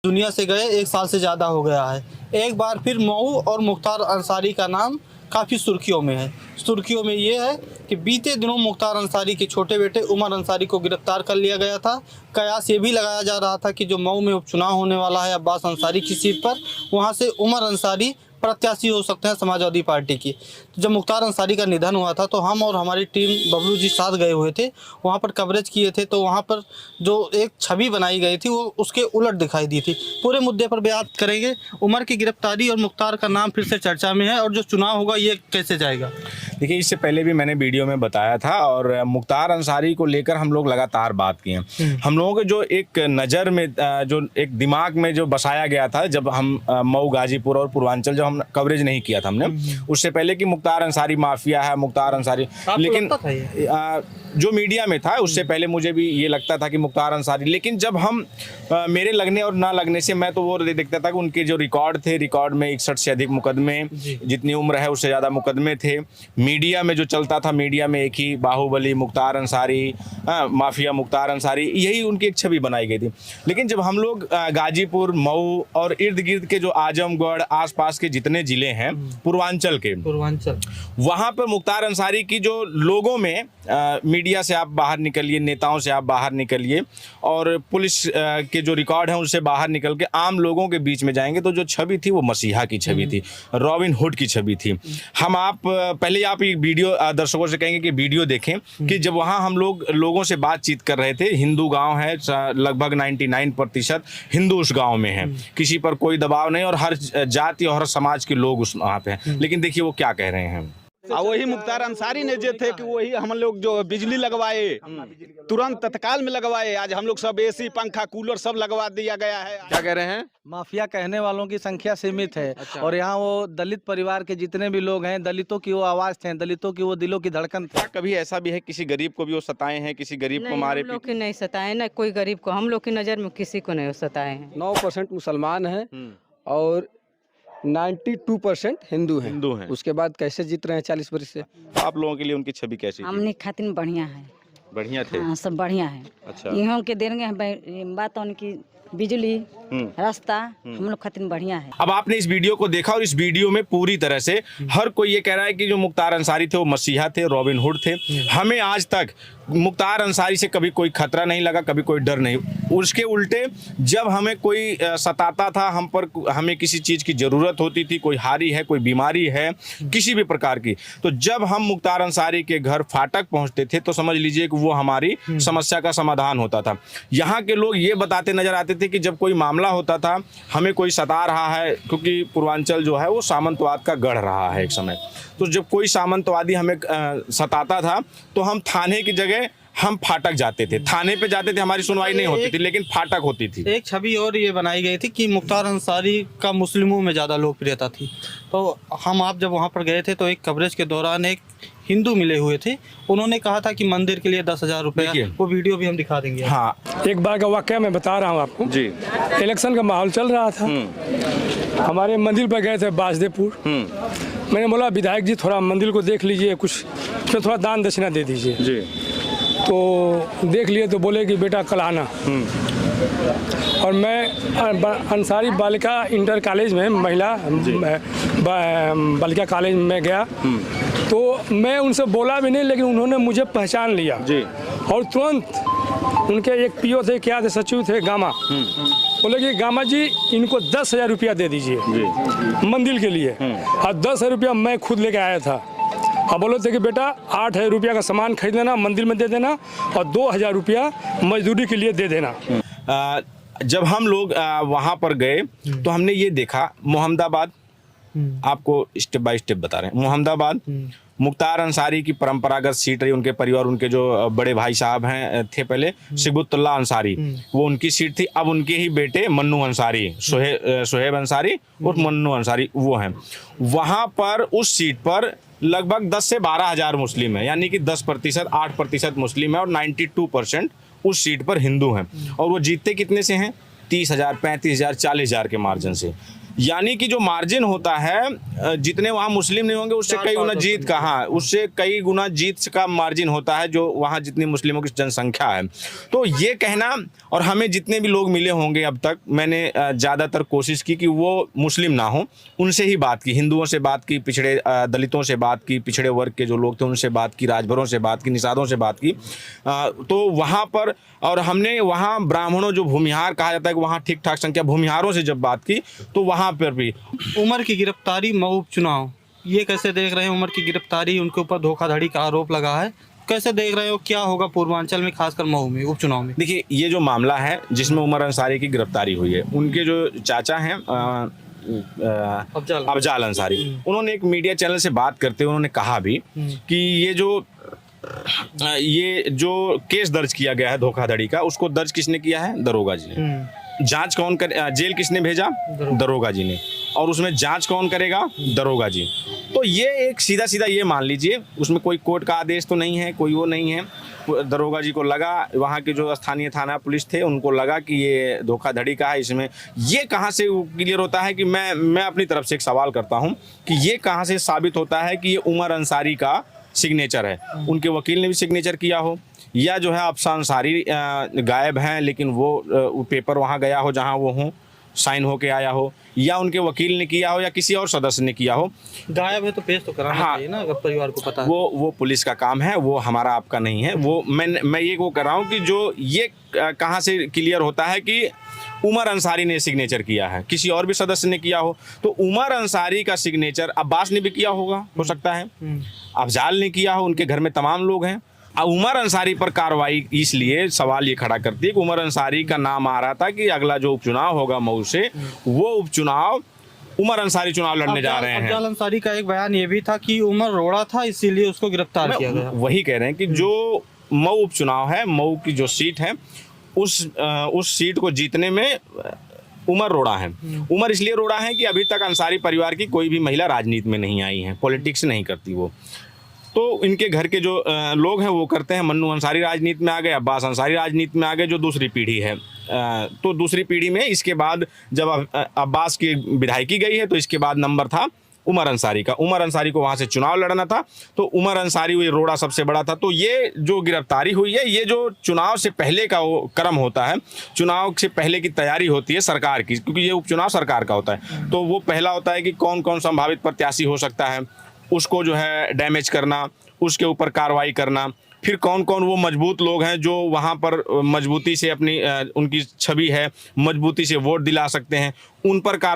दुनिया से गए 1 साल से ज़्यादा हो गया है। एक बार फिर मऊ और मुख्तार अंसारी का नाम काफ़ी सुर्खियों में है। सुर्खियों में ये है कि बीते दिनों मुख्तार अंसारी के छोटे बेटे उमर अंसारी को गिरफ्तार कर लिया गया था। कयास ये भी लगाया जा रहा था कि जो मऊ में उपचुनाव होने वाला है अब्बास अंसारी की सीट पर, वहाँ से उमर अंसारी प्रत्याशी हो सकते हैं समाजवादी पार्टी की। तो जब मुख्तार अंसारी का निधन हुआ था तो हम और हमारी टीम बबलू जी साथ गए हुए थे, वहाँ पर कवरेज किए थे। तो वहाँ पर जो एक छवि बनाई गई थी वो उसके उलट दिखाई दी थी। पूरे मुद्दे पर बात करेंगे। उमर की गिरफ्तारी और मुख्तार का नाम फिर से चर्चा में है, और जो चुनाव होगा ये कैसे जाएगा? देखिए, इससे पहले भी मैंने वीडियो में बताया था और मुख्तार अंसारी को लेकर हम लोग लगातार बात किए। हम लोगों के जो एक नज़र में जो एक दिमाग में जो बसाया गया था, जब हम मऊ, गाजीपुर और पूर्वांचल जब हम कवरेज नहीं किया था हमने उससे पहले कि मुख्तार अंसारी माफिया है, मुख्तार अंसारी, लेकिन जो मीडिया में था उससे पहले मुझे भी ये लगता था कि मुख्तार अंसारी, लेकिन जब हम मेरे लगने और ना लगने से मैं तो वो देखता था कि उनके जो रिकॉर्ड थे, रिकॉर्ड में 61 से अधिक मुकदमे, जितनी उम्र है उससे ज़्यादा मुकदमे थे। मीडिया में जो चलता था, मीडिया में एक ही बाहुबली मुख्तार अंसारी, माफिया मुख्तार अंसारी, यही उनकी एक छवि बनाई गई थी। लेकिन जब हम लोग गाजीपुर, मऊ और इर्द गिर्द के जो आजमगढ़ आसपास के जितने ज़िले हैं पूर्वांचल, वहाँ पर मुख्तार अंसारी की जो लोगों में मीडिया से आप बाहर निकलिए, नेताओं से आप बाहर निकलिए और पुलिस के जो रिकॉर्ड हैं उससे बाहर निकल के आम लोगों के बीच में जाएंगे तो जो छवि थी वो मसीहा की छवि थी, रॉबिन हुड की छवि थी। हम आप पहले आप ये वीडियो दर्शकों से कहेंगे कि वीडियो देखें कि जब वहाँ हम लोगों से बातचीत कर रहे थे। हिंदू गांव है, लगभग 99% हिंदू उस गांव में है, किसी पर कोई दबाव नहीं और हर जाति और हर समाज के लोग उस वहाँ पे हैं। लेकिन देखिए वो क्या कह रहे हैं। वही मुख्तार अंसारी ने जो थे कि वही हम लोग जो बिजली लगवाए, तुरंत तत्काल में लगवाए। आज हम लोग सब एसी, पंखा, कूलर सब लगवा दिया गया है। क्या कह रहे हैं? माफिया कहने वालों की संख्या सीमित है। अच्छा। और यहाँ वो दलित परिवार के जितने भी लोग हैं, दलितों की वो आवाज थे, दलितों की वो दिलों की धड़कन थे। कभी ऐसा भी है किसी गरीब को भी वो सताए हैं, किसी गरीब को मारे? हम लोग की नहीं सताए, ना कोई गरीब को, हम लोग की नज़र में किसी को नहीं सताए हैं। 9% मुसलमान हैं और 92% हिंदू हैं। उसके बाद कैसे जीत रहे हैं 40 वर्ष से? आप लोगों के लिए उनकी छवि कैसी थी? हमने खातिर बढ़िया है। बढ़िया थे? हाँ, सब बढ़िया है। अच्छा। यहाँ के देंगे बात उनकी बिजली, रास्ता, हम लोग खातिर बढ़िया है। अब आपने इस वीडियो को देखा और इस वीडियो में पूरी तरह से हर कोई ये कह रहा है कि जो मुख्तार अंसारी थे वो मसीहा थे, रॉबिन हुड थे। हमें आज तक मुख्तार अंसारी से कभी कोई खतरा नहीं लगा, कभी कोई डर नहीं। उसके उल्टे जब हमें कोई सताता था, हमें किसी चीज़ की ज़रूरत होती थी, कोई हारी है, कोई बीमारी है, किसी भी प्रकार की, तो जब हम मुख्तार अंसारी के घर फाटक पहुंचते थे तो समझ लीजिए कि वो हमारी समस्या का समाधान होता था। यहाँ के लोग ये बताते नजर आते थे कि जब कोई मामला होता था, हमें कोई सता रहा है, क्योंकि पूर्वांचल जो है वो सामंतवाद का गढ़ रहा है एक समय, तो जब कोई सामंतवादी हमें सताता था तो हम थाने की जगह हम फाटक जाते थे। थाने पे जाते थे, हमारी सुनवाई नहीं होती थी, लेकिन फाटक होती थी। एक छवि और ये बनाई गई थी कि मुख्तार अंसारी का मुस्लिमों में ज़्यादा लोकप्रियता थी। तो आप जब वहाँ पर गए थे तो एक कवरेज के दौरान एक हिंदू मिले हुए थे, उन्होंने कहा था कि मंदिर के लिए 10,000 रुपये, वो वीडियो भी हम दिखा देंगे। हाँ, एक बार का वाकया मैं बता रहा हूँ आपको जी। इलेक्शन का माहौल चल रहा था, हमारे मंदिर पर गए थे बासदेवपुर। मैंने बोला विधायक जी थोड़ा मंदिर को देख लीजिए, कुछ थोड़ा दान दक्षिणा दे दीजिए जी। तो देख लिए तो बोले कि बेटा कल आना। और मैं अंसारी बालिका इंटर कॉलेज में, महिला बालिका कॉलेज में गया तो मैं उनसे बोला भी नहीं, लेकिन उन्होंने मुझे पहचान लिया जी। और तुरंत उनके एक पीओ थे, क्या थे, सचिव थे, गामा, बोले कि गामा जी इनको 10,000 रुपया दे दीजिए मंदिर के लिए। और 10,000 रुपया मैं खुद लेके आया था। अब बोले थे कि बेटा 8,000 रुपया का सामान खरीद देना, मंदिर में दे देना और 2,000 रुपया मजदूरी के लिए दे देना। जब हम लोग वहाँ पर गए तो हमने ये देखा, मोहम्मदाबाद, आपको स्टेप बाय स्टेप बता रहे हैं, मोहम्मदाबाद मुख्तार अंसारी की परंपरागत सीट रही। उनके परिवार, उनके जो बड़े भाई साहब हैं थे पहले, सिबुतुल्लाह अंसारी, वो उनकी सीट थी। अब उनके ही बेटे मन्नू अंसारी, सोहेब अंसारी और मन्नू अंसारी वो हैं। वहाँ पर उस सीट पर लगभग 10 से 12 हज़ार मुस्लिम हैं, यानी कि 10%, 8% मुस्लिम है और 92% उस सीट पर हिंदू हैं। और वो जीतते कितने से हैं? 30,000, 35,000, 40,000 के मार्जिन से। यानी कि जो मार्जिन होता है, जितने वहाँ मुस्लिम नहीं होंगे उससे कई गुना जीत का, हाँ, उससे कई गुना जीत का मार्जिन होता है जो वहाँ जितनी मुस्लिमों की जनसंख्या है। तो ये कहना, और हमें जितने भी लोग मिले होंगे अब तक, मैंने ज़्यादातर कोशिश की कि वो मुस्लिम ना हो, उनसे ही बात की, हिंदुओं से बात की, पिछड़े दलितों से बात की, पिछड़े वर्ग के जो लोग थे उनसे बात की, राजभरों से बात की, निषादों से बात की। तो वहाँ पर, और हमने वहाँ ब्राह्मणों, जो भूमिहार कहा जाता है कि वहाँ ठीक ठाक संख्या भूमिहारों से जब बात की तो वहाँ पर भी। उमर की गिरफ्तारी, मऊ उपचुनाव, ये कैसे देख रहे हैं? उमर की गिरफ्तारी, उनके ऊपर धोखाधड़ी का आरोप लगा है, कैसे देख रहे हो? क्या होगा पूर्वांचल में, खासकर मऊ में उपचुनाव में? देखिए, ये जो मामला है जिसमें उमर अंसारी की गिरफ्तारी हुई है, उनके जो चाचा हैं अफजाल अंसारी, उन्होंने एक मीडिया चैनल से बात करते हुए उन्होंने कहा भी कि ये जो केस दर्ज किया गया है धोखाधड़ी का, उसको दर्ज किसने किया है? दरोगा जी ने। जांच कौन कर, जेल किसने भेजा? दरोगा जी ने। और उसमें जांच कौन करेगा? दरोगा जी। तो ये एक सीधा सीधा ये मान लीजिए, उसमें कोई कोर्ट का आदेश तो नहीं है, कोई वो नहीं है। दरोगा जी को लगा, वहाँ के जो स्थानीय थाना पुलिस थे उनको लगा कि ये धोखाधड़ी का है। इसमें ये कहाँ से क्लियर होता है कि मैं अपनी तरफ से एक सवाल करता हूँ कि ये कहाँ से साबित होता है कि ये उमर अंसारी का सिग्नेचर है? उनके वकील ने भी सिग्नेचर किया हो, या जो है अफसान अंसारी गायब हैं लेकिन वो पेपर वहाँ गया हो जहाँ वो हों, साइन होके आया हो, या उनके वकील ने किया हो, या किसी और सदस्य ने किया हो। गायब है तो पेश तो कराना चाहिए ना, अगर परिवार को पता है। वो पुलिस का काम है, वो हमारा आपका नहीं है। वो मैं ये वो कर रहा हूँ कि जो ये कहाँ से क्लियर होता है कि उमर अंसारी ने सिग्नेचर किया है, किसी और भी सदस्य ने किया हो। तो उमर अंसारी का सिग्नेचर अब्बास ने भी किया होगा, हो सकता है अफजाल ने किया हो, उनके घर में तमाम लोग हैं। उमर अंसारी पर कार्रवाई इसलिए सवाल ये खड़ा करती है कि उमर अंसारी का नाम आ रहा था कि अगला जो उपचुनाव होगा मऊ से, वो उपचुनाव उमर अंसारी चुनाव लड़ने जा रहे हैं। अफजाल अंसारी का एक बयान ये भी था कि उमर रोड़ा था, इसीलिए उसको गिरफ्तार किया गया। वही कह रहे हैं कि जो मऊ उपचुनाव है, मऊ की जो सीट है, उस सीट को जीतने में उमर रोड़ा है। उमर इसलिए रोड़ा है कि अभी तक अंसारी परिवार की कोई भी महिला राजनीति में नहीं आई है, पॉलिटिक्स नहीं करती वो। तो इनके घर के जो लोग हैं वो करते हैं। मन्नू अंसारी राजनीति में आ गए, अब्बास अंसारी राजनीति में आ गए, जो दूसरी पीढ़ी है। तो दूसरी पीढ़ी में इसके बाद जब अब्बास की विधायकी गई है तो इसके बाद नंबर था उमर अंसारी का। उमर अंसारी को वहाँ से चुनाव लड़ना था, तो उमर अंसारी ये रोड़ा सबसे बड़ा था। तो ये जो गिरफ्तारी हुई है, ये जो चुनाव से पहले का वो क्रम होता है, चुनाव से पहले की तैयारी होती है सरकार की, क्योंकि ये उपचुनाव सरकार का होता है। तो वो पहला होता है कि कौन कौन संभावित प्रत्याशी हो सकता है, उसको जो है डैमेज करना, उसके ऊपर कार्रवाई करना। फिर कौन कौन वो मजबूत लोग हैं जो वहाँ पर मजबूती से अपनी उनकी छवि है, मजबूती से वोट दिला सकते हैं, उन पर कार्रवाई